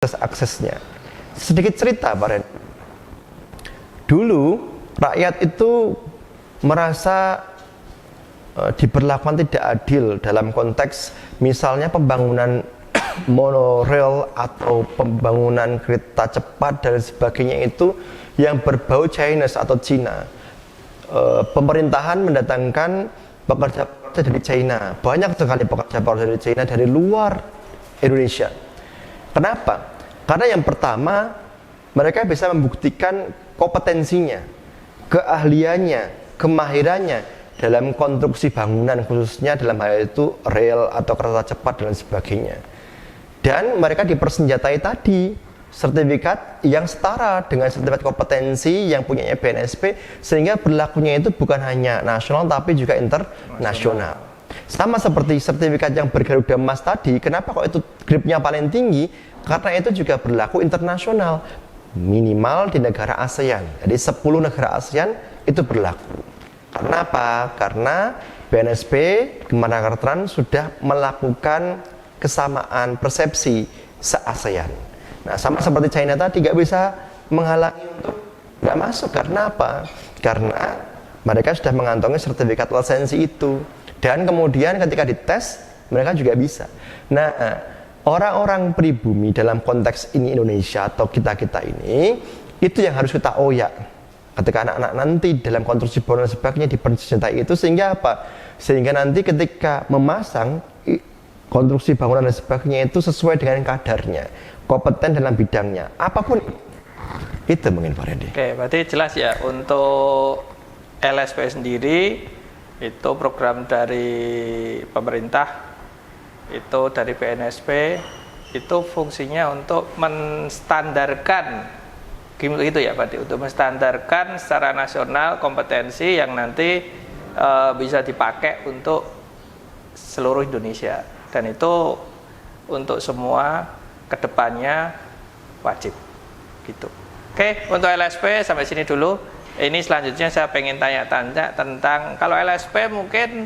aksesnya. Sedikit cerita Pak Ren. Dulu rakyat itu merasa diperlakukan tidak adil dalam konteks misalnya pembangunan monorail atau pembangunan kereta cepat dan sebagainya itu yang berbau Chinese atau Cina. Pemerintahan mendatangkan pekerja-pekerja dari China. Banyak sekali pekerja-pekerja dari China dari luar Indonesia. Kenapa? Karena yang pertama, mereka bisa membuktikan kompetensinya, keahliannya, kemahirannya dalam konstruksi bangunan, khususnya dalam hal itu rel atau kereta cepat dan sebagainya. Dan mereka dipersenjatai tadi sertifikat yang setara dengan sertifikat kompetensi yang punyanya BNSP, sehingga berlakunya itu bukan hanya nasional tapi juga internasional. Sama seperti sertifikat yang bergaruda emas tadi, kenapa kok itu gripnya paling tinggi? Karena itu juga berlaku internasional, minimal di negara ASEAN. Jadi 10 negara ASEAN itu berlaku. Karena apa? Karena BNSP Kemenparekraftan sudah melakukan kesamaan persepsi se-ASEAN. Nah, sama seperti China tadi, nggak bisa menghalangi untuk nggak masuk. Karena apa? Karena mereka sudah mengantongi sertifikat lisensi itu. Dan kemudian ketika dites, mereka juga bisa. Nah, orang-orang pribumi dalam konteks ini Indonesia atau kita-kita ini, itu yang harus kita oyak. Ketika anak-anak nanti dalam konstruksi bangunan dan sebagainya dipersenjatai itu, sehingga apa? Sehingga nanti ketika memasang konstruksi bangunan dan sebagainya itu sesuai dengan kadarnya, kompeten dalam bidangnya, apapun itu mungkin Pak Randy. Oke, berarti jelas ya untuk LSP sendiri itu program dari pemerintah, itu dari BNSP, itu fungsinya untuk menstandarkan gitu ya berarti, untuk menstandarkan secara nasional kompetensi yang nanti bisa dipakai untuk seluruh Indonesia, dan itu untuk semua kedepannya wajib gitu. Oke, untuk LSP sampai sini dulu. Ini selanjutnya saya pengen tanya-tanya tentang kalau LSP mungkin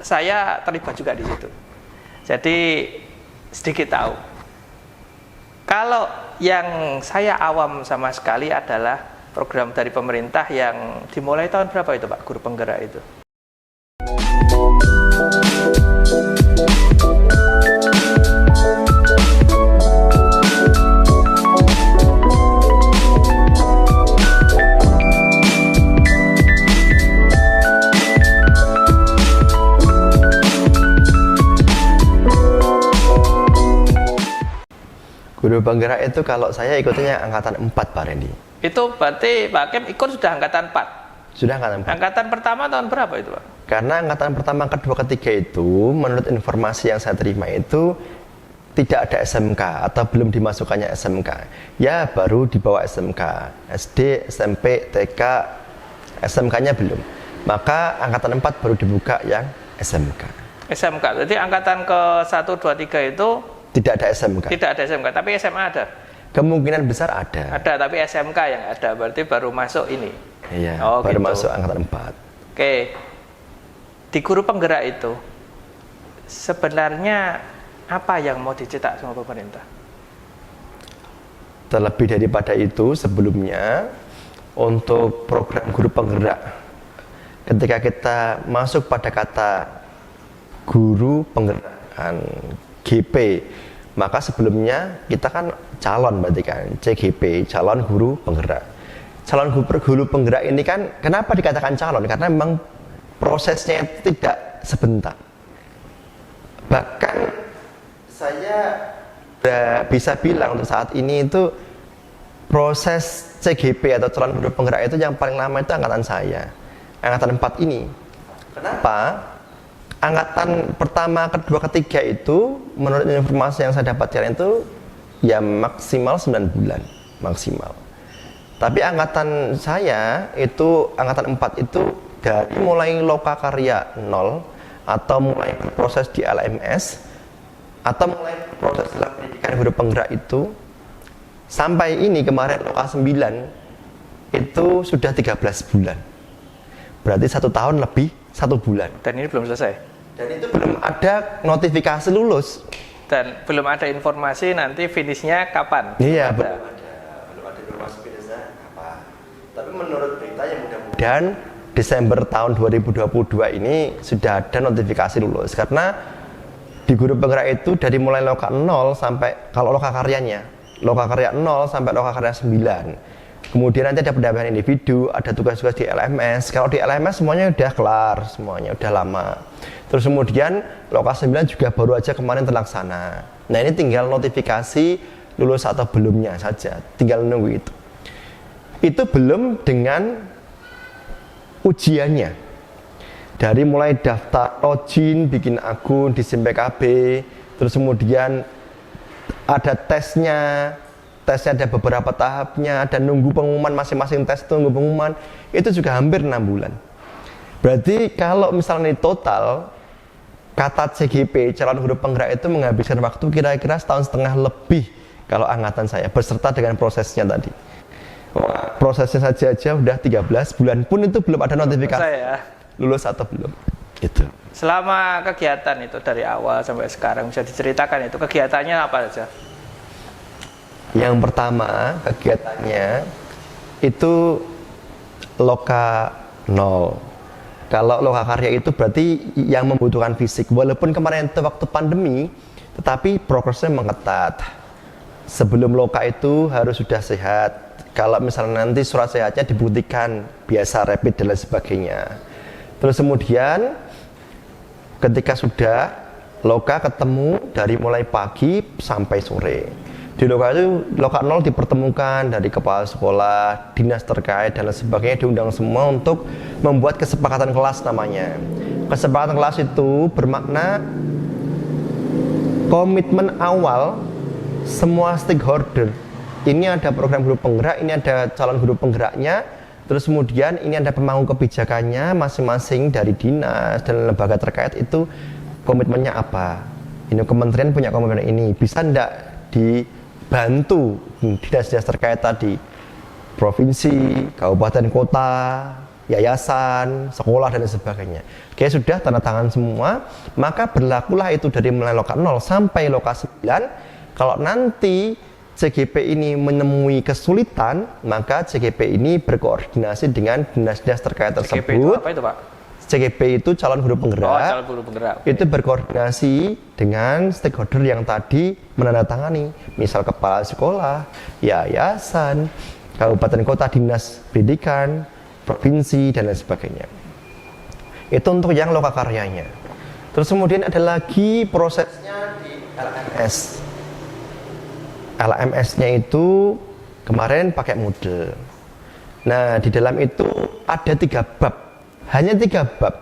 saya terlibat juga di situ. Jadi sedikit tahu. Kalau yang saya awam sama sekali adalah program dari pemerintah yang dimulai tahun berapa itu Pak, Guru Penggerak itu? Guru Penggerak itu kalau saya ikutnya angkatan 4 Pak Randy. Itu berarti Pak Hakim ikut sudah angkatan 4? Sudah angkatan 4. Angkatan pertama tahun berapa itu Pak? Karena angkatan pertama, kedua, ketiga itu menurut informasi yang saya terima itu tidak ada SMK atau belum dimasukkannya SMK. Ya baru dibawa SMK, SD, SMP, TK, SMK-nya belum. Maka angkatan 4 baru dibuka yang SMK. SMK, jadi angkatan ke 1, 2, 3 itu tidak ada SMK. Tidak ada SMK, tapi SMA ada? Kemungkinan besar ada. Ada, tapi SMK yang ada, berarti baru masuk ini? Iya, oh, baru gitu. masuk angkatan 4. Oke, di Guru Penggerak itu sebenarnya apa yang mau dicetak sama pemerintah? Terlebih daripada itu, sebelumnya untuk program Guru Penggerak, ketika kita masuk pada kata Guru Penggerak GP, maka sebelumnya kita kan calon, berarti kan CGP, calon guru penggerak. Calon guru penggerak ini kan kenapa dikatakan calon? Karena memang prosesnya tidak sebentar. Bahkan saya bisa bilang untuk saat ini itu proses CGP atau calon guru penggerak itu yang paling lama itu angkatan saya, angkatan 4 ini. Kenapa? Angkatan pertama, kedua, ketiga itu menurut informasi yang saya dapatkan itu ya maksimal 9 bulan maksimal. Tapi angkatan saya itu angkatan 4 itu dari mulai loka karya 0 atau mulai berproses di LMS atau mulai proses dalam pendidikan guru penggerak itu sampai ini kemarin loka 9 itu sudah 13 bulan. Berarti 1 tahun lebih 1 bulan. Dan ini belum selesai? Dan itu belum ada notifikasi lulus. Dan belum ada informasi nanti finishnya kapan? Iya, belum ada informasi finishnya kapan. Tapi menurut berita yang mudah-mudahan Desember tahun 2022 ini sudah ada notifikasi lulus, karena di guru penggerak itu dari mulai loka 0 sampai, kalau loka karyanya, loka karya 0 sampai loka karya 9. Kemudian nanti ada pendampingan individu, ada tugas-tugas di LMS. Kalau di LMS semuanya udah kelar, semuanya udah lama. Terus kemudian loka 9 juga baru aja kemarin terlaksana. Nah, ini tinggal notifikasi lulus atau belumnya saja, tinggal nunggu itu. Itu belum dengan ujiannya. Dari mulai daftar login, bikin akun di SIM PKB, terus kemudian ada tesnya ada beberapa tahapnya, dan nunggu pengumuman masing-masing tes, tunggu pengumuman, itu juga hampir 6 bulan. Berarti kalau misalnya total, kata CGP, calon guru penggerak itu menghabiskan waktu kira-kira 1,5 tahun lebih kalau angkatan saya, beserta dengan prosesnya tadi. Prosesnya saja udah 13 bulan pun itu belum ada notifikasi lulus atau belum. Gitu. Selama kegiatan itu dari awal sampai sekarang bisa diceritakan itu kegiatannya apa saja? Yang pertama kegiatannya itu loka 0. Kalau loka karya itu berarti yang membutuhkan fisik. Walaupun kemarin itu waktu pandemi, tetapi progresnya mengetat. Sebelum loka itu harus sudah sehat. Kalau misalnya nanti surat sehatnya dibuktikan, biasa rapid dan lain sebagainya. Terus kemudian ketika sudah loka ketemu dari mulai pagi sampai sore. Di loka itu, loka 0 dipertemukan dari kepala sekolah, dinas terkait dan lain sebagainya, diundang semua untuk membuat kesepakatan kelas namanya. Kesepakatan kelas itu bermakna komitmen awal semua stakeholder. Ini ada program guru penggerak, ini ada calon guru penggeraknya, terus kemudian ini ada pemangku kebijakannya masing-masing dari dinas dan lembaga terkait itu komitmennya apa. Ini kementerian punya komitmen ini, bisa enggak dibantu dinas-dinas terkait tadi, provinsi, kabupaten kota, yayasan, sekolah dan sebagainya. Oke, sudah tanda tangan semua, maka berlakulah itu dari mulai loka 0 sampai loka 9. Kalau nanti CGP ini menemui kesulitan, maka CGP ini berkoordinasi dengan dinas-dinas terkait tersebut. CGP itu apa itu, Pak? CGP itu calon guru penggerak. Calon guru penggerak. Okay. Itu berkoordinasi dengan stakeholder yang tadi menandatangani, misal kepala sekolah, yayasan, kabupaten kota, dinas pendidikan, provinsi dan lain sebagainya. Itu untuk yang loka karyanya. Terus kemudian ada lagi prosesnya di LMS. LMS-nya itu kemarin pakai Moodle. Nah, di dalam itu ada 3 bab. Hanya 3 bab.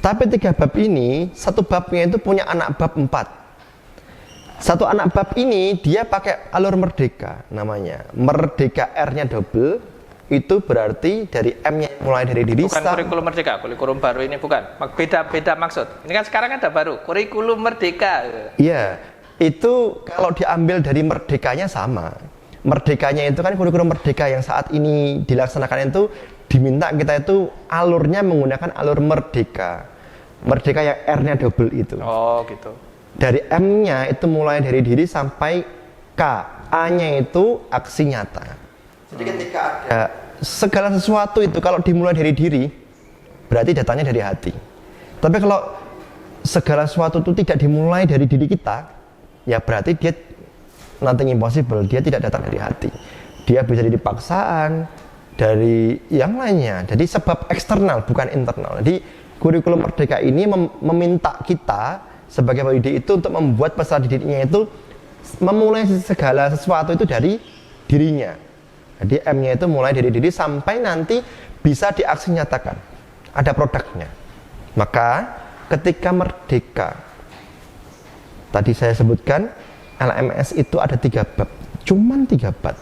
Tapi 3 bab ini, satu babnya itu punya anak bab 4. Satu anak bab ini dia pakai alur merdeka namanya. Merdeka R-nya double, itu berarti dari M-nya mulai dari diri. Bukan kurikulum merdeka, kurikulum baru ini bukan. Beda maksud. Ini kan sekarang ada baru, kurikulum merdeka. Iya. Itu kalau diambil dari merdekanya sama. Merdekanya itu kan kurikulum merdeka yang saat ini dilaksanakan itu diminta kita itu alurnya menggunakan alur merdeka. Merdeka yang R-nya double itu. Oh, gitu. Dari M-nya itu mulai dari diri sampai K. A-nya itu aksi nyata. Jadi ketika ada segala sesuatu itu kalau dimulai dari diri, berarti datangnya dari hati. Tapi kalau segala sesuatu itu tidak dimulai dari diri kita, ya berarti dia nothing impossible, dia tidak datang dari hati. Dia bisa jadi paksaan dari yang lainnya. Jadi sebab eksternal bukan internal. Jadi kurikulum merdeka ini meminta kita sebagai pendidik itu untuk membuat peserta didiknya itu memulai segala sesuatu itu dari dirinya. Jadi M-nya itu mulai dari diri sampai nanti bisa diaksi nyatakan. Ada produknya. Maka ketika merdeka, tadi saya sebutkan LMS itu ada 3 bab, cuman 3 bab.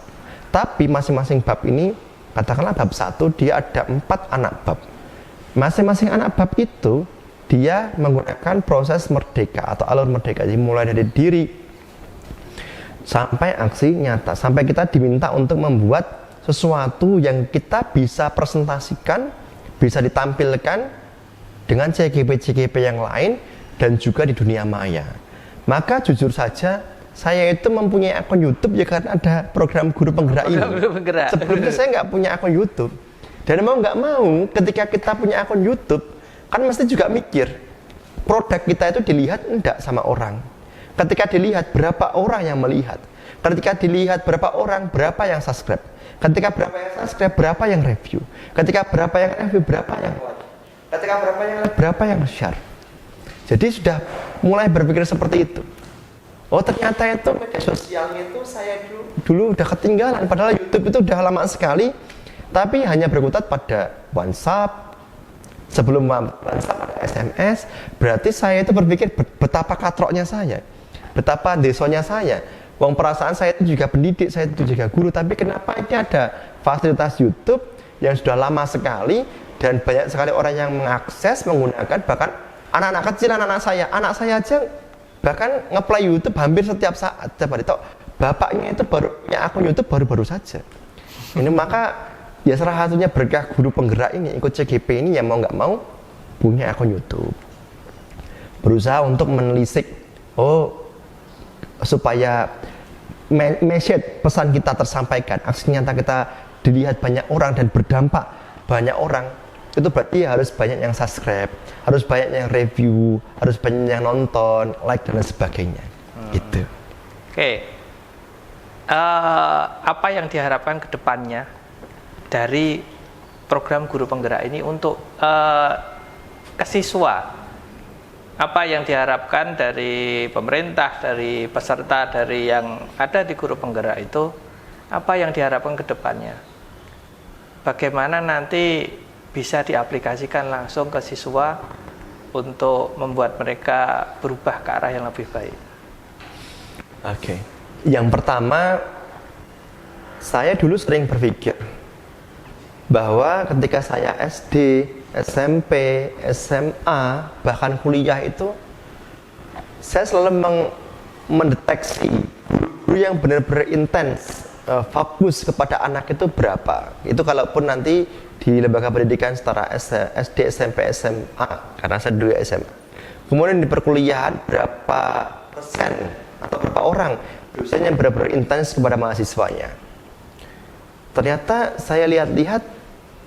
Tapi masing-masing bab ini, katakanlah bab 1 dia ada 4 anak bab. Masing-masing anak bab itu dia menggunakan proses merdeka atau alur merdeka. Jadi mulai dari diri sampai aksi nyata, sampai kita diminta untuk membuat sesuatu yang kita bisa presentasikan, bisa ditampilkan dengan CGP-CGP yang lain dan juga di dunia maya. Maka jujur saja, saya itu mempunyai akun YouTube ya karena ada program guru penggerak ini. Guru penggerak. Sebelumnya saya nggak punya akun YouTube. Dan mau nggak mau, ketika kita punya akun YouTube, kan mesti juga mikir, produk kita itu dilihat enggak sama orang. Ketika dilihat, berapa orang yang melihat. Ketika dilihat berapa orang, berapa yang subscribe. Ketika berapa yang subscribe, berapa yang review. Ketika berapa yang review, berapa yang like. Ketika berapa yang like, berapa yang share. Jadi sudah mulai berpikir seperti itu. Oh ternyata itu media sosialnya itu saya dulu udah ketinggalan. Padahal YouTube itu udah lama sekali. Tapi hanya berkutat pada WhatsApp. Sebelum WhatsApp ada SMS. Berarti saya itu berpikir betapa katroknya saya. Betapa desonya saya. Wong perasaan saya itu juga pendidik, saya itu juga guru. Tapi kenapa ini ada fasilitas YouTube yang sudah lama sekali. Dan banyak sekali orang yang mengakses, menggunakan. Bahkan anak-anak kecil, anak saya aja bahkan ngeplay YouTube hampir setiap saat. Setiap hari. Bapaknya itu baru punya akun YouTube baru-baru saja. Ini maka ya salah satunya berkah guru penggerak ini, ikut CGP ini, yang mau nggak mau punya akun YouTube. Berusaha untuk menelisik, supaya message pesan kita tersampaikan, aksi nyata kita dilihat banyak orang dan berdampak banyak orang. Itu berarti harus banyak yang subscribe, harus banyak yang review, harus banyak yang nonton, like dan sebagainya. Gitu. Oke. Apa yang diharapkan ke depannya dari program guru penggerak ini untuk ke siswa? Apa yang diharapkan dari pemerintah, dari peserta, dari yang ada di guru penggerak itu? Apa yang diharapkan ke depannya? Bagaimana nanti bisa diaplikasikan langsung ke siswa untuk membuat mereka berubah ke arah yang lebih baik? Oke. Yang pertama, saya dulu sering berpikir bahwa ketika saya SD, SMP, SMA, bahkan kuliah itu, saya selalu mendeteksi guru yang benar-benar intens, fokus kepada anak itu berapa. Itu kalaupun nanti di lembaga pendidikan setara SD, SMP, SMA, karena saya dulu SMA. Kemudian di perkuliahan berapa persen atau berapa orang dosennya benar-benar intens kepada mahasiswanya. Ternyata saya lihat-lihat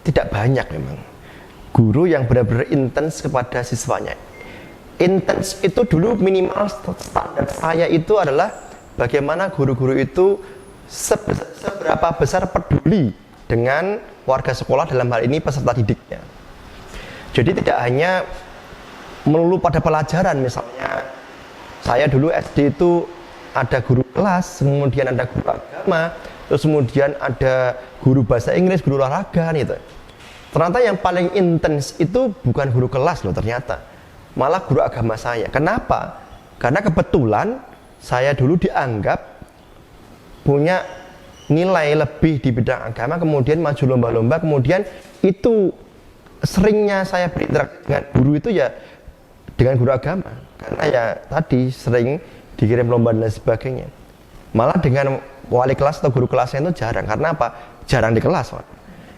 tidak banyak memang guru yang benar-benar intens kepada siswanya. Intens itu dulu minimal standar saya itu adalah bagaimana guru-guru itu seberapa besar peduli dengan warga sekolah, dalam hal ini peserta didiknya. Jadi tidak hanya melulu pada pelajaran, misalnya saya dulu SD itu ada guru kelas, kemudian ada guru agama, terus kemudian ada guru bahasa Inggris, guru olahraga gitu. Ternyata yang paling intens itu bukan guru kelas loh ternyata, malah guru agama saya. Kenapa? Karena kebetulan saya dulu dianggap punya nilai lebih di bidang agama, kemudian maju lomba-lomba, kemudian itu seringnya saya berinteraksi dengan guru itu ya dengan guru agama, karena ya tadi sering dikirim lomba dan sebagainya. Malah dengan wali kelas atau guru kelasnya itu jarang. Karena apa? Jarang di kelas, Pak.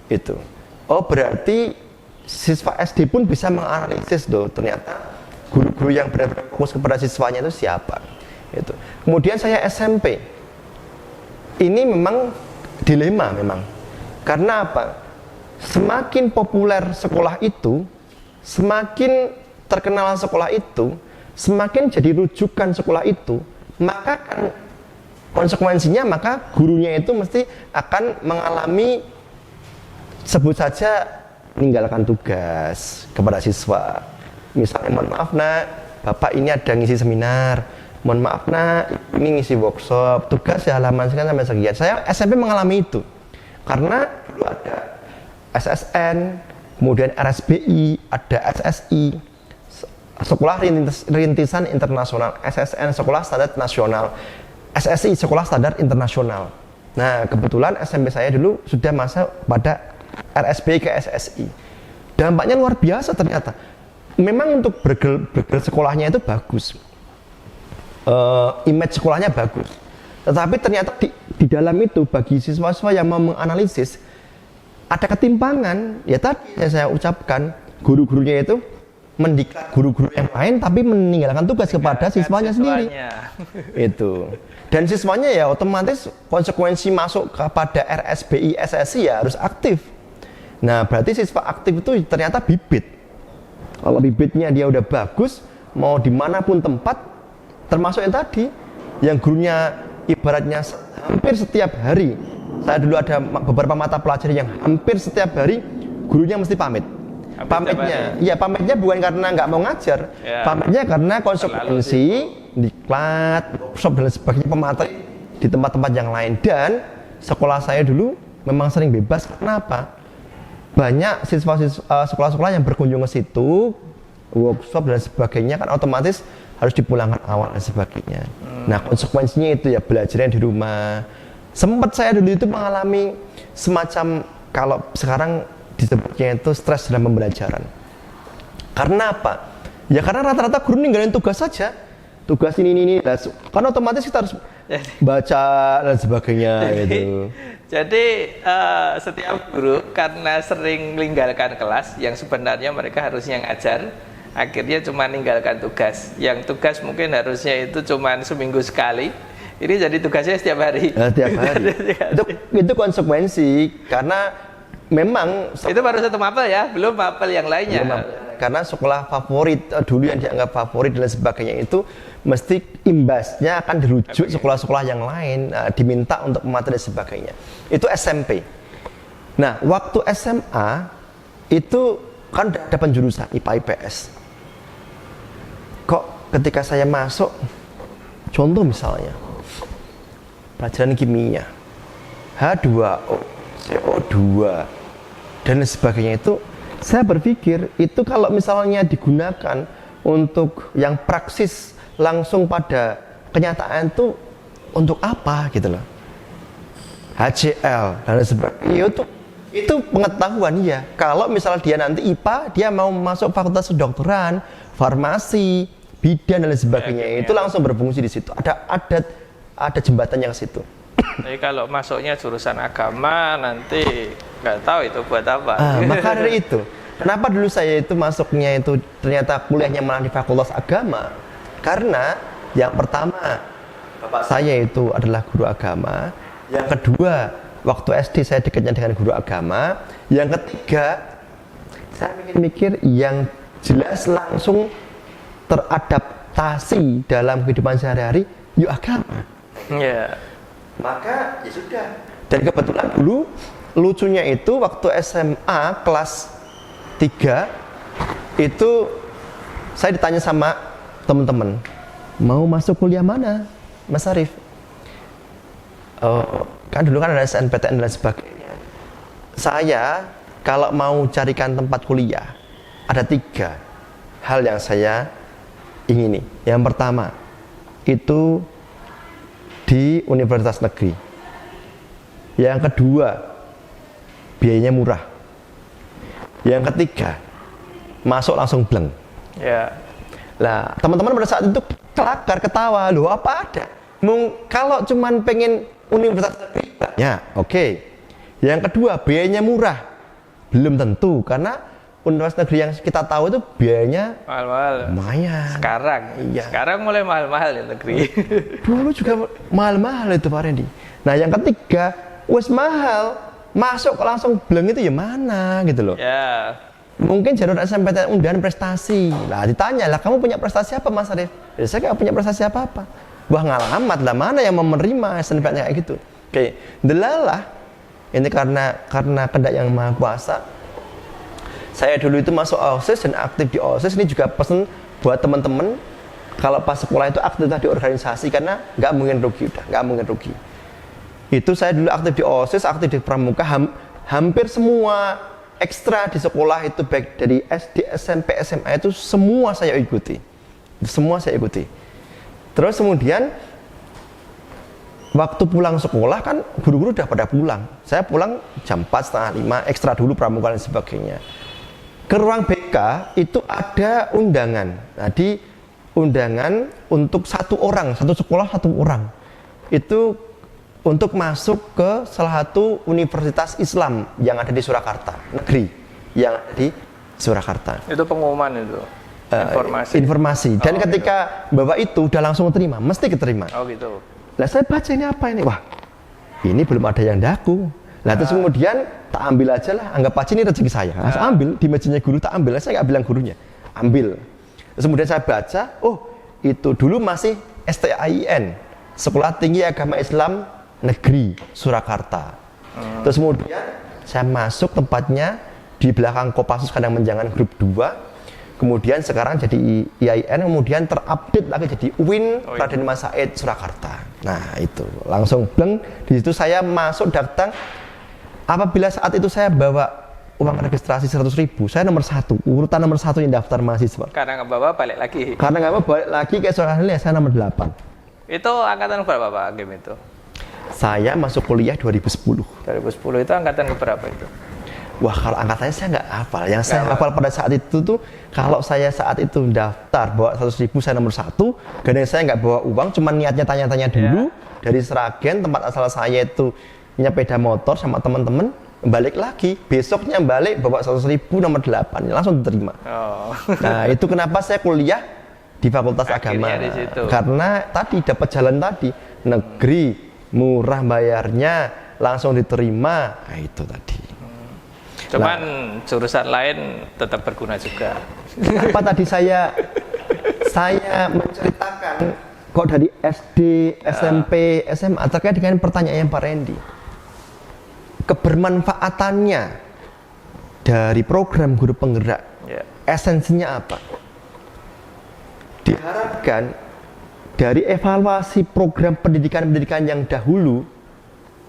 Itu. Oh, berarti siswa SD pun bisa menganalisis loh, ternyata guru-guru yang benar-benar fokus kepada siswanya itu siapa. Itu. Kemudian saya SMP. Ini memang dilema memang. Karena apa? Semakin populer sekolah itu, semakin terkenal sekolah itu, semakin jadi rujukan sekolah itu, maka kan konsekuensinya maka gurunya itu mesti akan mengalami, sebut saja, meninggalkan tugas kepada siswa. Misalnya, mohon maaf nak, bapak ini ada ngisi seminar, mohon maaf nak, ini ngisi workshop, tugas ya halaman sekian sampai sekian. Saya SMP mengalami itu karena dulu ada SSN, kemudian RSBI, ada SSI, Sekolah Rintisan Internasional, SSN, Sekolah Standar Nasional, SSI, Sekolah Standar Internasional. Nah, kebetulan SMP saya dulu sudah masuk pada RSBI ke SSI. Dampaknya luar biasa ternyata. Memang untuk bergel sekolahnya itu bagus, image sekolahnya bagus. Tetapi ternyata di dalam itu bagi siswa-siswa yang mau menganalisis ada ketimpangan. Ya tadi yang saya ucapkan, guru-gurunya itu mendiklat guru-guru yang lain tapi meninggalkan tugas kepada siswanya sendiri. Itu. Dan siswanya ya otomatis konsekuensi masuk kepada RSBI SSI ya harus aktif. Nah, berarti siswa aktif itu ternyata bibit. Kalau bibitnya dia udah bagus, mau dimanapun tempat, termasuk yang tadi, yang gurunya ibaratnya hampir setiap hari. Saya dulu ada beberapa mata pelajaran yang hampir setiap hari gurunya mesti pamit. Pamitnya bukan karena nggak mau ngajar, pamitnya karena konsekuensi, diklat, workshop dan sebagainya, pemateri di tempat-tempat yang lain. Dan sekolah saya dulu memang sering bebas. Kenapa? Banyak siswa-siswa sekolah-sekolah yang berkunjung ke situ, workshop dan sebagainya kan otomatis harus dipulangkan awal dan sebagainya. Nah, konsekuensinya itu ya belajarnya di rumah. Sempat saya dulu itu mengalami semacam, kalau sekarang disebutnya itu stres dalam pembelajaran. Karena apa? Ya karena rata-rata guru ninggalin tugas saja. Tugas ini. Karena otomatis kita harus baca dan sebagainya gitu. Jadi setiap guru karena sering meninggalkan kelas yang sebenarnya mereka harusnya ngajar, akhirnya cuma meninggalkan tugas. Yang tugas mungkin harusnya itu cuma seminggu sekali, ini jadi tugasnya setiap hari. Setiap hari. itu konsekuensi karena memang itu baru satu mapel ya, belum mapel yang lainnya. Karena sekolah favorit dulu yang dianggap favorit dan sebagainya itu mesti imbasnya akan dirujuk sekolah-sekolah yang lain, diminta untuk pemateri dan sebagainya. Itu SMP. Nah, waktu SMA itu kan ada penjurusan IPA IPS. Kok ketika saya masuk, contoh misalnya pelajaran kimia, H2O, CO2 dan sebagainya itu, saya berpikir itu kalau misalnya digunakan untuk yang praksis langsung pada kenyataan itu untuk apa gitu loh. HCl dan sebagainya itu pengetahuan ya. Kalau misalnya dia nanti IPA, dia mau masuk fakultas kedokteran, farmasi, bidan dan sebagainya, itu langsung berfungsi di situ. Ada jembatannya ke situ. Jadi kalau masuknya jurusan agama nanti nggak tahu itu buat apa. Maka dari itu, kenapa dulu saya itu masuknya itu ternyata kuliahnya malah di fakultas agama? Karena yang pertama, bapak saya itu adalah guru agama. Yang kedua, waktu SD saya dekatnya dengan guru agama. Yang ketiga, saya mikir yang jelas langsung teradaptasi dalam kehidupan sehari-hari, yuk agama. Maka ya sudah. Dan kebetulan dulu lucunya itu waktu SMA kelas 3 itu saya ditanya sama teman-teman, mau masuk kuliah mana, Mas Arif? Kan dulu kan ada SNPTN dan sebagainya. Saya kalau mau carikan tempat kuliah ada 3 hal yang saya ingini. Yang pertama itu di universitas negeri. Yang kedua, biayanya murah. Yang ketiga, masuk langsung bleng. Lah, teman-teman pada saat itu kelakar, ketawa, loh apa ada? Kalau cuman pengen universitas negeri, ya oke. Yang kedua, biayanya murah. Belum tentu, karena universitas negeri yang kita tahu itu biayanya mahal-mahal. Lumayan. Sekarang mulai mahal-mahal ya negeri. Dulu juga mahal-mahal itu Pak Randy. Nah yang ketiga, wes mahal, masuk langsung bleng itu ya mana gitu loh. Ya. Mungkin jalur SNMPTN undian prestasi. Lah ditanya lah, kamu punya prestasi apa Mas Arif? Ya, saya nggak punya prestasi apa-apa. Wah ngalamat lah, mana yang mau menerima SNMPTN kayak gitu. Oke, delalah. Ini karena kehendak yang Maha Kuasa. Saya dulu itu masuk OSIS dan aktif di OSIS. Ini juga pesan buat teman-teman, kalau pas sekolah itu aktiflah di organisasi, karena nggak mungkin rugi. Itu saya dulu aktif di OSIS, aktif di Pramuka, hampir semua ekstra di sekolah itu baik dari SD, SMP, SMA itu semua saya ikuti. Terus kemudian waktu pulang sekolah kan guru-guru udah pada pulang. Saya pulang jam 4, setengah 5, ekstra dulu Pramuka dan sebagainya. Ke ruang BK itu ada undangan. Jadi undangan untuk satu sekolah satu orang. Itu untuk masuk ke salah satu universitas Islam yang ada di Surakarta, negeri yang ada di Surakarta. Itu pengumuman itu. informasi. Dan ketika bawa itu udah langsung terima, mesti keterima. Oh gitu. Lah saya baca ini apa ini? Wah, ini belum ada yang daku. Lah terus kemudian tak ambil aja lah, anggap aja ini rezeki saya. Saya ambil di mejanya guru, tak ambil. Saya nggak bilang gurunya, ambil. Terus kemudian saya baca, oh itu dulu masih STAIN, Sekolah Tinggi Agama Islam Negeri Surakarta. Terus kemudian saya masuk tempatnya di belakang Kopassus Kandang Menjangan grup 2. Kemudian sekarang jadi IAIN, kemudian terupdate lagi jadi UIN Raden Mas Said Surakarta. Nah itu langsung bleng, di situ saya masuk daftar. Apabila saat itu saya bawa uang registrasi 100.000, saya nomor 1, urutan nomor 1 yang daftar mahasiswa. Karena nggak bawa balik lagi. Karena nggak mau balik lagi ke soalnya saya nomor 8. Itu angkatan berapa Pak Hakim itu? Saya masuk kuliah 2010. 2010 itu angkatan berapa itu? Wah kalau angkatannya saya nggak hafal. Yang saya hafal pada saat itu tuh, kalau saya saat itu daftar bawa 100.000 saya nomor 1. Karena saya nggak bawa uang, cuma niatnya tanya-tanya dulu dari Sragen, tempat asal saya itu punya sepeda motor sama teman-teman. Balik lagi, besoknya balik bawa 100.000 nomor 8, langsung diterima. Nah itu kenapa saya kuliah di Fakultas Agama. Karena tadi dapat jalan tadi, negeri, murah bayarnya, langsung diterima. Nah itu tadi. Cuman jurusan lain tetap berguna juga. Apa tadi saya menceritakan kok dari SD, SMP, SMA terkait dengan pertanyaan Pak Randy. Kebermanfaatannya dari program guru penggerak, esensinya apa? Diharapkan dari evaluasi program pendidikan yang dahulu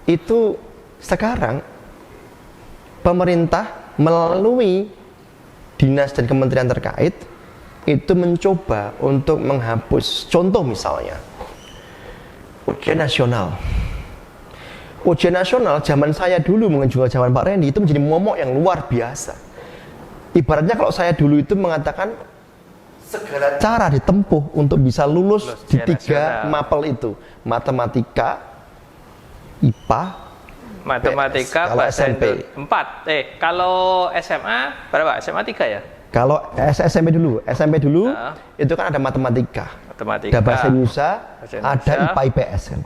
itu sekarang pemerintah melalui dinas dan kementerian terkait itu mencoba untuk menghapus, contoh misalnya ujian nasional. Ujian nasional zaman saya dulu, mungkin juga zaman Pak Randy, itu menjadi momok yang luar biasa. Ibaratnya kalau saya dulu itu mengatakan segala cara ditempuh untuk bisa lulus di 3 mapel itu, matematika, IPA, matematika, kalau bahasa SMP 4. Kalau SMA berapa? SMA 3 ya? Kalau SMP dulu itu kan ada matematika, ada bahasa Indonesia, ada IPA IPS kan.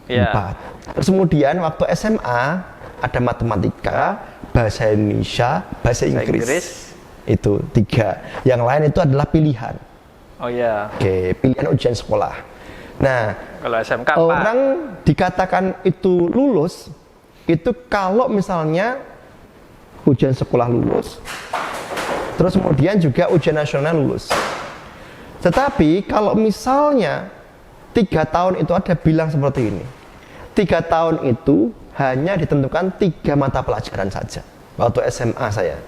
4. Terus kemudian waktu SMA ada matematika, bahasa Indonesia, bahasa Inggris. Itu 3. Yang lain itu adalah pilihan. Oke, pilihan ujian sekolah. Nah, kalau SMK orang dikatakan itu lulus itu kalau misalnya ujian sekolah lulus, terus kemudian juga ujian nasional lulus. Tetapi kalau misalnya 3 tahun itu ada bilang seperti ini, 3 tahun itu hanya ditentukan 3 mata pelajaran saja. Waktu SMA saya,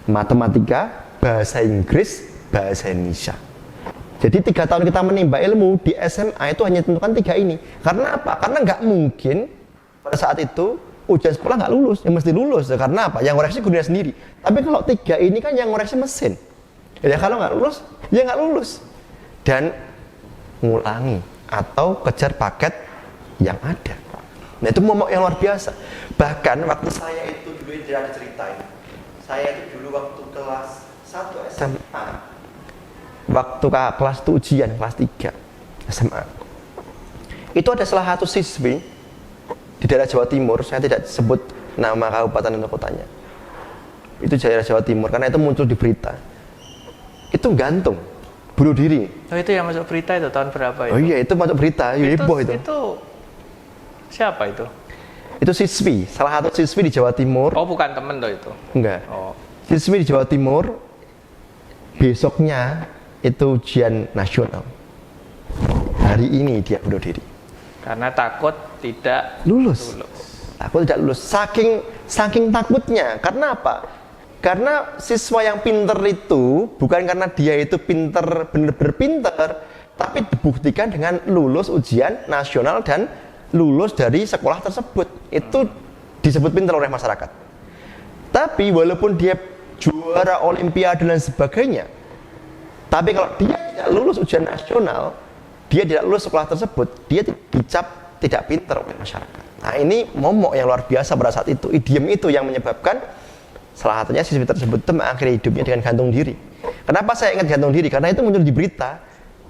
matematika, bahasa Inggris, bahasa Indonesia. Jadi 3 tahun kita menimba ilmu di SMA itu hanya ditentukan 3 ini. Karena apa? Karena nggak mungkin pada saat itu ujian sekolah nggak lulus, yang mesti lulus. Karena apa? Yang ngoreksi gurunya sendiri. Tapi kalau 3 ini kan yang ngoreksi mesin. Ya kalau nggak lulus, ya nggak lulus. Dan ngulangi atau kejar paket yang ada. Nah itu momok yang luar biasa. Bahkan waktu saya itu dulu tidak diceritain. Saya itu dulu waktu kelas 1 SMA, waktu kelas 1 ujian, kelas 3 SMA, itu ada salah satu siswi di daerah Jawa Timur, saya tidak sebut nama kabupaten atau kotanya, itu daerah Jawa Timur, karena itu muncul di berita, itu gantung, bunuh diri. Oh itu yang masuk berita itu tahun berapa itu? Oh iya itu masuk berita, heboh itu. Itu siapa itu? Itu siswi, salah satu siswi di Jawa Timur. Oh bukan temen tuh itu? Enggak, siswi di Jawa Timur, besoknya itu ujian nasional. Hari ini dia bunuh diri. Karena takut tidak lulus. Takut tidak lulus. Saking takutnya. Karena apa? Karena siswa yang pinter itu bukan karena dia itu pinter, benar-benar pinter, tapi dibuktikan dengan lulus ujian nasional dan lulus dari sekolah tersebut. Itu disebut pinter oleh masyarakat. Tapi walaupun dia juara olimpiade dan sebagainya, tapi kalau dia tidak lulus ujian nasional, dia tidak lulus sekolah tersebut, dia dicap tidak pintar oleh masyarakat. Nah ini momok yang luar biasa pada saat itu. Idiom itu yang menyebabkan salah satunya siswi tersebut itu mengakhiri hidupnya dengan gantung diri. Kenapa saya ingat gantung diri? Karena itu muncul di berita.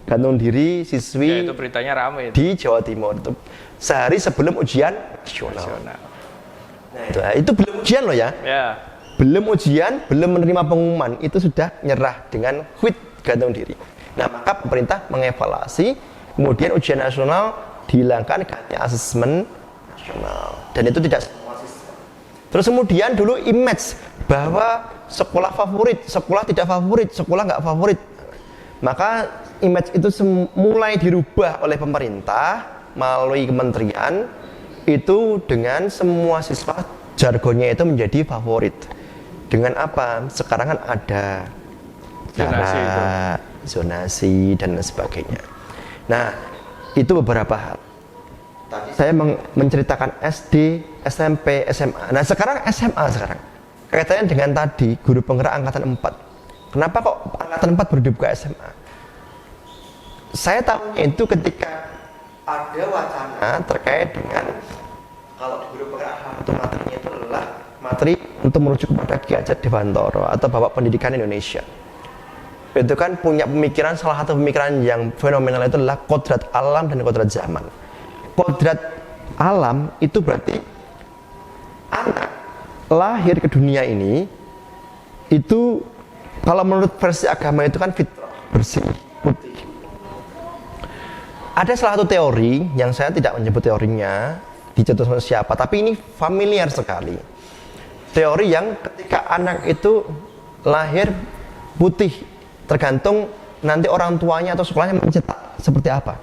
Gantung diri siswi Ya, itu beritanya ramai itu. di Jawa Timur itu sehari sebelum ujian nasional. Nah, itu belum ujian loh ya. Ya. Belum ujian, belum menerima pengumuman, itu sudah nyerah dengan quit gantung diri. Nah, maka pemerintah mengevaluasi, kemudian ujian nasional dihilangkan, ganti asesmen nasional. Dan itu tidak semua siswa. Terus kemudian dulu image bahwa sekolah favorit, sekolah tidak favorit, sekolah nggak favorit. Maka image itu mulai dirubah oleh pemerintah melalui kementerian itu dengan semua siswa jargonnya itu menjadi favorit. Dengan apa? Sekarang kan ada zonasi dan sebagainya. Nah, itu beberapa hal. Tadi saya menceritakan SD, SMP, SMA. Nah, sekarang SMA sekarang. Kaitannya dengan tadi guru penggerak angkatan 4. Kenapa kok angkatan 4 baru dibuka SMA? Saya tahu itu ketika ada wacana terkait dengan kalau guru penggerak satu materinya itu adalah materi untuk merujuk kepada Ki Hajar Dewantara atau Bapak Pendidikan Indonesia. Itu kan punya pemikiran, salah satu pemikiran yang fenomenal itu adalah kodrat alam dan kodrat zaman. Kodrat alam itu berarti anak lahir ke dunia ini itu kalau menurut versi agama itu kan fitrah, bersih, putih. Ada salah satu teori yang saya tidak menyebut teorinya, dicetuskan siapa, tapi ini familiar sekali. Teori yang ketika anak itu lahir putih, tergantung nanti orang tuanya atau sekolahnya mencetak seperti apa.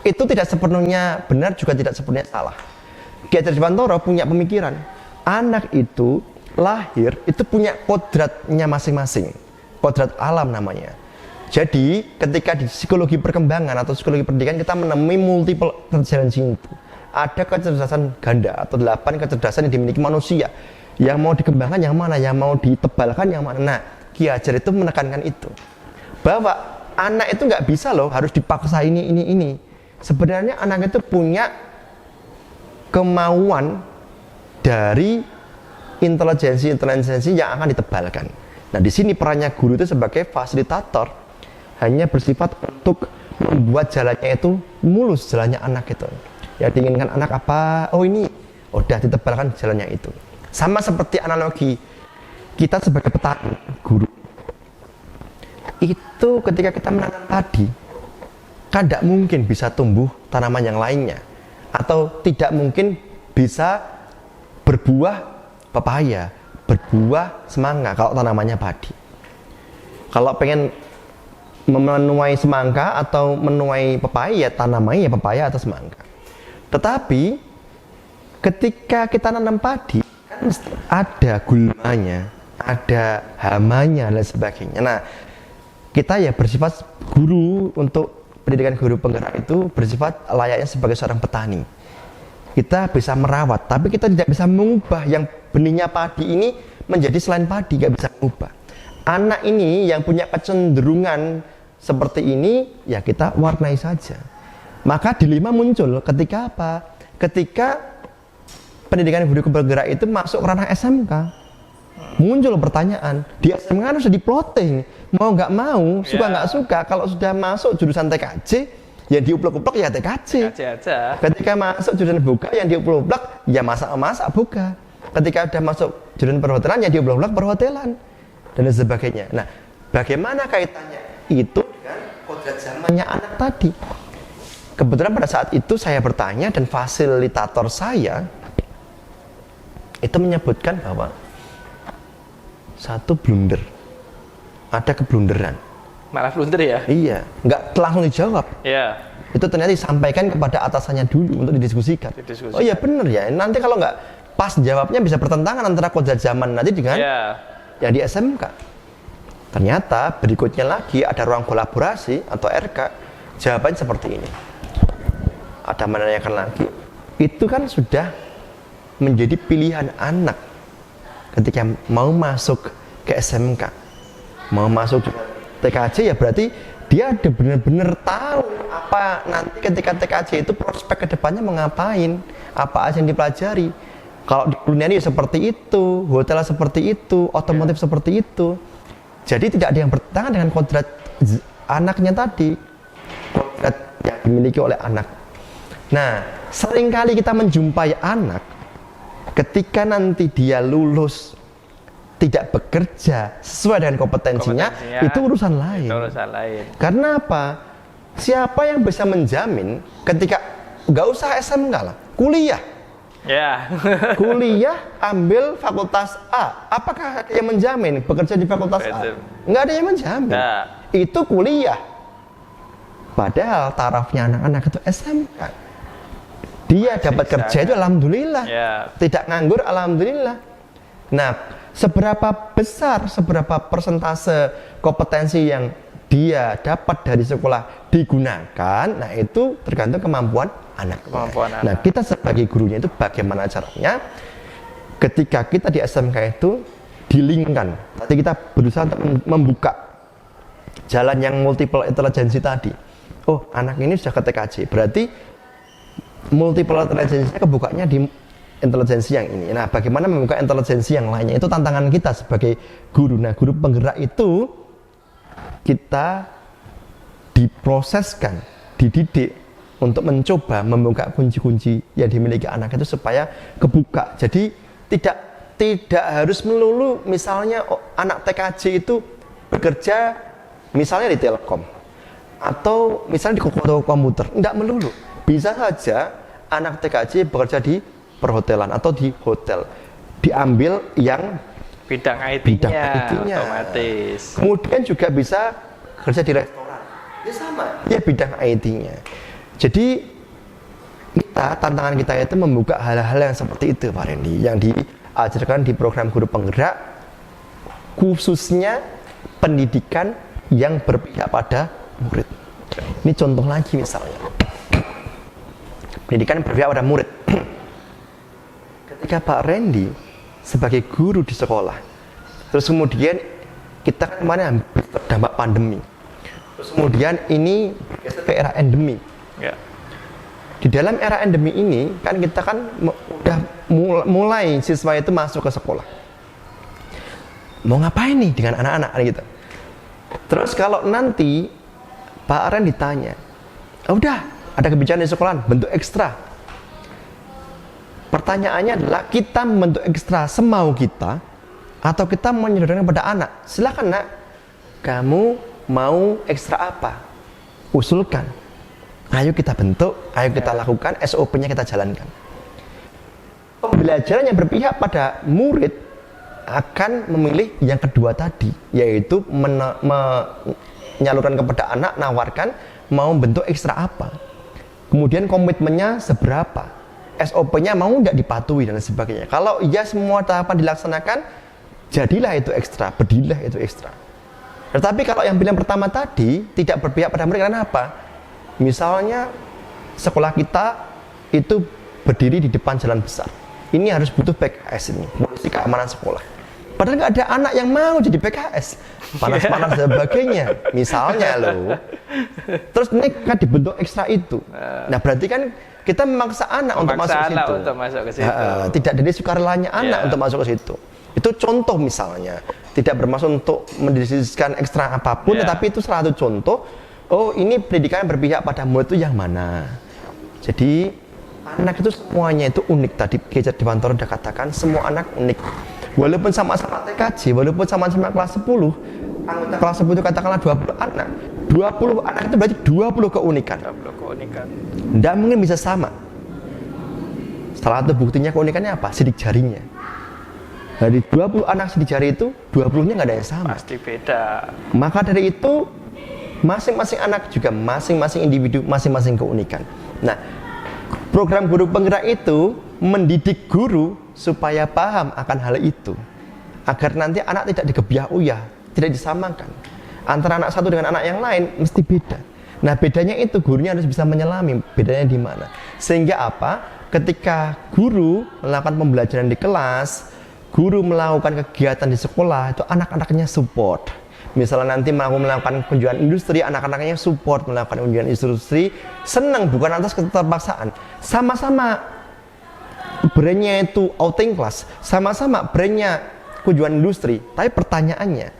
Itu tidak sepenuhnya benar, juga tidak sepenuhnya salah. Ki Hajar Dewantara punya pemikiran, anak itu lahir itu punya kodratnya masing-masing, kodrat alam namanya. Jadi ketika di psikologi perkembangan atau psikologi pendidikan kita menemui multiple intelligence itu. Ada kecerdasan ganda atau 8 kecerdasan yang dimiliki manusia. Yang mau dikembangkan yang mana, yang mau ditebalkan yang mana. Nah, Ki Hajar itu menekankan itu. Bahwa anak itu nggak bisa loh harus dipaksa ini. Sebenarnya anak itu punya kemauan dari intelijensi yang akan ditebalkan. Nah, di sini perannya guru itu sebagai fasilitator hanya bersifat untuk membuat jalannya itu mulus, jalannya anak itu. Ya diinginkan anak apa? Oh ini, udah ditebalkan jalannya itu. Sama seperti analogi kita sebagai petani, guru. Itu ketika kita menanam padi, kan tidak mungkin bisa tumbuh tanaman yang lainnya. Atau tidak mungkin bisa berbuah pepaya, berbuah semangka kalau tanamannya padi. Kalau pengen menuai semangka atau menuai pepaya, tanamannya pepaya atau semangka. Tetapi ketika kita nanam padi, kan ada gulmanya, ada hamanya dan sebagainya. Nah, kita ya bersifat guru untuk pendidikan guru penggerak itu bersifat layaknya sebagai seorang petani. Kita bisa merawat, tapi kita tidak bisa mengubah yang benihnya padi ini menjadi selain padi, nggak bisa mengubah. Anak ini yang punya kecenderungan seperti ini, ya kita warnai saja. Maka dilema muncul ketika apa? Ketika pendidikan guru penggerak itu masuk ranah SMK. Muncul pertanyaan, di SMK harus diploting, mau nggak mau, suka nggak suka. Kalau sudah masuk jurusan TKJ, ya diuplek-uplek ya TKJ. Aja. Ketika masuk jurusan buka, yang diuplek-uplek ya masak-masak buka. Ketika sudah masuk jurusan perhotelan, ya diuplek-uplek perhotelan dan sebagainya. Nah, bagaimana kaitannya itu dengan kodrat zamannya anak tadi? Kebetulan pada saat itu saya bertanya dan fasilitator saya itu menyebutkan bahwa satu blunder, ada keblunderan. Malah blunder ya? Iya, nggak langsung dijawab. Iya. Itu ternyata disampaikan kepada atasannya dulu untuk didiskusikan. Oh iya benar ya, nanti kalau nggak pas jawabnya bisa bertentangan antara kodrat zaman nanti dengan yang di SMK. Ternyata berikutnya lagi ada ruang kolaborasi atau RK, jawabannya seperti ini. Ada menanyakan lagi, itu kan sudah menjadi pilihan anak ketika mau masuk ke SMK, mau masuk TKJ, ya berarti dia ada benar-benar tahu apa nanti ketika TKJ itu prospek kedepannya mau ngapain, apa aja yang dipelajari. Kalau di kuliah seperti itu, hotel seperti itu, otomotif seperti itu. Jadi tidak ada yang bertentangan dengan kodrat anaknya tadi, kodrat yang dimiliki oleh anak. Nah, seringkali kita menjumpai anak ketika nanti dia lulus tidak bekerja sesuai dengan kompetensinya, itu urusan lain. Itu urusan lain. Karena apa? Siapa yang bisa menjamin ketika nggak usah SMK lah, kuliah? Ya. Kuliah ambil fakultas A, apakah ada yang menjamin bekerja di fakultas A? Nggak ada yang menjamin. Nah. Itu kuliah. Padahal tarafnya anak-anak itu SMK. Dia dapat kerja itu alhamdulillah. Ya. Tidak nganggur alhamdulillah. Nah, seberapa besar, seberapa persentase kompetensi yang dia dapat dari sekolah digunakan, nah itu tergantung kemampuan anak. Nah, kita sebagai gurunya itu bagaimana caranya ketika kita di SMK itu dilingkan. Tadi kita berusaha untuk membuka jalan yang multiple intelligency tadi. Oh, anak ini sudah ke TKJ, berarti multiple intelligency kebukanya di intelijensi yang ini. Nah, bagaimana membuka intelijensi yang lainnya? Itu tantangan kita sebagai guru. Nah, guru penggerak itu kita diproseskan, dididik untuk mencoba membuka kunci-kunci yang dimiliki anak itu supaya kebuka. Jadi tidak harus melulu misalnya anak TKJ itu bekerja misalnya di Telkom atau misalnya di toko komputer. Tidak melulu. Bisa saja anak TKJ bekerja di perhotelan atau di hotel, diambil yang bidang IT-nya otomatis. Kemudian juga bisa kerja di restoran, ya sama, ya bidang IT-nya. Jadi tantangan kita itu membuka hal-hal yang seperti itu, Pak Randy, yang diajarkan di program guru penggerak, khususnya pendidikan yang berpihak pada murid. Ini contoh lagi misalnya, pendidikan berpihak pada murid. Ketika Pak Randy sebagai guru di sekolah, terus kemudian kita kan kemarin terdampak pandemi, terus kemudian ini ke era endemi. Ya. Di dalam era endemi ini kan kita kan udah mulai siswa itu masuk ke sekolah. Mau ngapain nih dengan anak-anak gitu. Terus kalau nanti Pak Randy ditanya, udah ada kebijakan di sekolah bentuk ekstra. Pertanyaannya adalah kita membentuk ekstra semau kita atau kita menyodorkan kepada anak. Silakan nak, kamu mau ekstra apa? Usulkan. Ayo kita bentuk, ayo kita lakukan, SOP-nya kita jalankan. Pembelajaran yang berpihak pada murid akan memilih yang kedua tadi, yaitu menyalurkan kepada anak, nawarkan mau bentuk ekstra apa. Kemudian komitmennya seberapa. SOP-nya mau nggak dipatuhi dan sebagainya. Kalau iya semua tahapan dilaksanakan, jadilah itu ekstra, berdirilah itu ekstra. Tetapi kalau yang pilihan pertama tadi tidak berpihak pada murid, karena apa? Misalnya sekolah kita itu berdiri di depan jalan besar. Ini harus butuh PKS ini, polisi keamanan sekolah. Padahal nggak ada anak yang mau jadi PKS, panas-panas dan sebagainya. Misalnya loh. Terus ini kan dibentuk ekstra itu. Nah berarti kan kita memaksa anak untuk masuk ke situ. Tidak dari sukarelanya anak untuk masuk ke situ. Itu contoh misalnya. Tidak bermaksud untuk mendiskusikan ekstra apapun, tetapi itu salah satu contoh. Oh ini pendidikan berpihak pada murid itu yang mana. Jadi anak itu semuanya itu unik. Tadi Kejar Dewantoro sudah katakan semua anak unik. Walaupun sama-sama TKJ, walaupun sama-sama kelas 10, anggota kelas 10 itu katakanlah 20 anak. 20 anak itu berarti 20 keunikan. 20 keunikan. Tidak mungkin bisa sama. Salah satu buktinya keunikannya apa? Sidik jarinya. Dari 20 anak sidik jari itu, 20-nya nggak ada yang sama. Pasti beda. Maka dari itu, masing-masing anak juga masing-masing individu, masing-masing keunikan. Nah, program guru penggerak itu mendidik guru supaya paham akan hal itu, agar nanti anak tidak digebiah-uyah, tidak disamakan antara anak satu dengan anak yang lain, mesti beda. Nah bedanya itu gurunya harus bisa menyelami bedanya di mana, sehingga apa? Ketika guru melakukan pembelajaran di kelas, guru melakukan kegiatan di sekolah, itu anak-anaknya support. Misalnya nanti melakukan kunjungan industri, anak-anaknya support melakukan kunjungan industri, senang, bukan atas keterpaksaan. Sama-sama brandnya itu outing class, sama-sama brandnya kunjungan industri. Tapi pertanyaannya,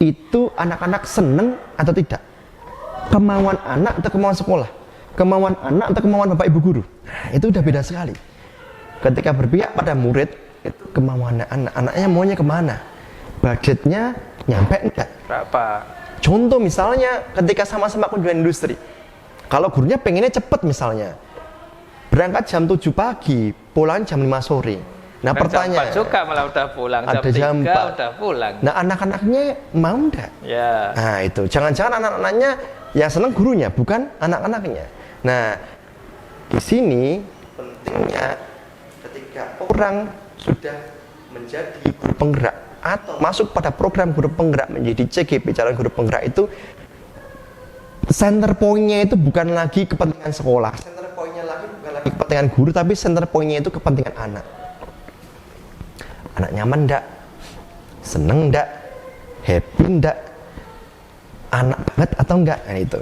itu anak-anak seneng atau tidak, kemauan anak atau kemauan sekolah, kemauan anak atau kemauan bapak ibu guru. Nah, itu udah beda sekali. Ketika berpihak pada murid, itu kemauan anak, anaknya maunya kemana, budgetnya nyampe enggak, Berapa? contoh misalnya ketika sama-sama kunjungan industri, kalau gurunya pengennya cepet misalnya, berangkat jam 7 pagi, pulang jam 5 sore. Nah pertanyaan, jam 4 juga malah udah pulang, ada jam jam 3 4. udah pulang. Nah anak-anaknya mau enggak? Ya. Nah itu, jangan-jangan anak-anaknya yang seneng gurunya, bukan anak-anaknya. Nah di sini pentingnya ketika orang sudah menjadi guru penggerak atau masuk pada program guru penggerak menjadi CGP, calon guru penggerak, itu center point-nya itu bukan lagi kepentingan sekolah, center point-nya lagi bukan lagi kepentingan guru, tapi center point-nya itu kepentingan anak. Anak nyaman enggak? Seneng enggak? Happy enggak? Anak banget atau enggak? Nah itu.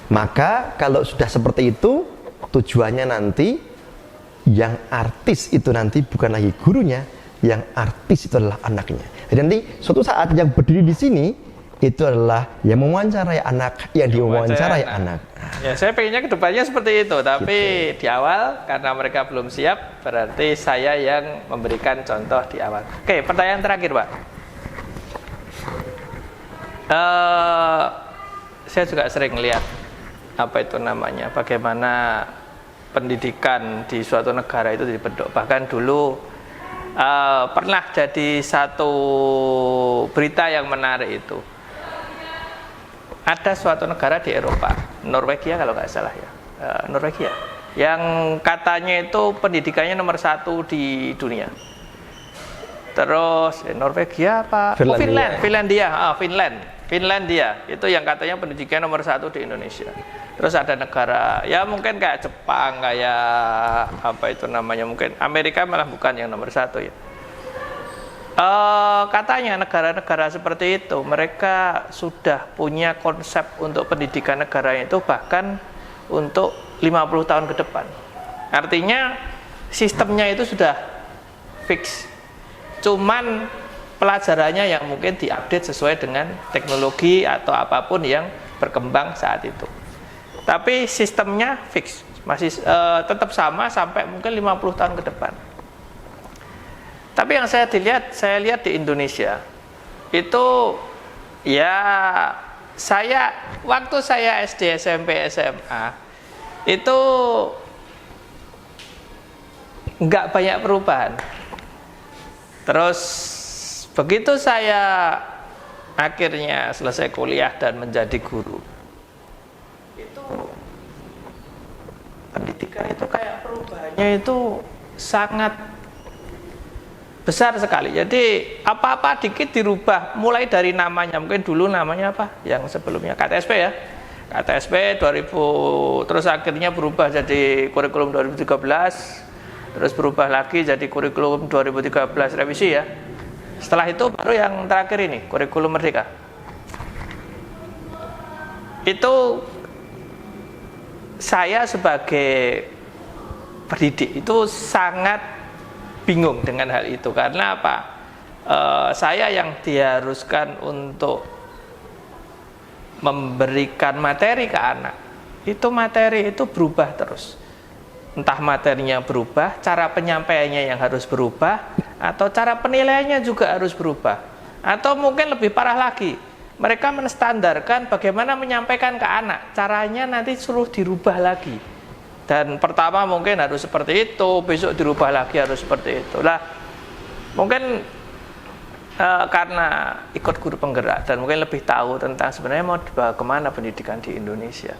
Maka kalau sudah seperti itu, tujuannya nanti yang artis itu nanti bukan lagi gurunya, yang artis itu adalah anaknya. Jadi nanti suatu saat yang berdiri di sini itu adalah yang mewawancarai anak, yang diwawancarai anak. Ya, saya pengennya kedepannya seperti itu, tapi di awal karena mereka belum siap, berarti saya yang memberikan contoh di awal. Oke, pertanyaan terakhir, Pak. Saya juga sering lihat apa itu namanya, bagaimana pendidikan di suatu negara itu dibentuk. Bahkan dulu pernah jadi satu berita yang menarik itu. Ada suatu negara di Eropa, Norwegia kalau nggak salah ya, Norwegia, yang katanya itu pendidikannya nomor 1 di dunia. Terus Norwegia apa? Finlandia itu yang katanya pendidikan nomor 1 di Indonesia. Terus ada negara, ya mungkin kayak Jepang, kayak apa itu namanya, mungkin Amerika malah bukan yang nomor 1 ya. Katanya negara-negara seperti itu mereka sudah punya konsep untuk pendidikan negara itu bahkan untuk 50 tahun ke depan. Artinya sistemnya itu sudah fix. Cuman pelajarannya yang mungkin diupdate sesuai dengan teknologi atau apapun yang berkembang saat itu. Tapi sistemnya fix, masih tetap sama sampai mungkin 50 tahun ke depan. Tapi yang saya lihat di Indonesia itu ya, waktu saya SD, SMP, SMA itu nggak banyak perubahan. Terus begitu saya akhirnya selesai kuliah dan menjadi guru, itu pendidikan itu kayak perubahannya itu sangat besar sekali. Jadi apa-apa dikit dirubah, mulai dari namanya, mungkin dulu namanya apa yang sebelumnya KTSP ya, KTSP 2000, terus akhirnya berubah jadi kurikulum 2013, terus berubah lagi jadi kurikulum 2013 revisi ya. Setelah itu baru yang terakhir ini kurikulum Merdeka. Itu saya sebagai pendidik itu sangat bingung dengan hal itu. Karena apa? Saya yang diharuskan untuk memberikan materi ke anak, itu materi itu berubah terus. Entah materinya berubah, cara penyampaiannya yang harus berubah, atau cara penilaiannya juga harus berubah. Atau mungkin lebih parah lagi, mereka menstandarkan bagaimana menyampaikan ke anak, caranya nanti suruh dirubah lagi. Dan pertama mungkin harus seperti itu, besok dirubah lagi harus seperti itu. Lah, mungkin karena ikut guru penggerak dan mungkin lebih tahu tentang sebenarnya mau dibawa kemana pendidikan di Indonesia.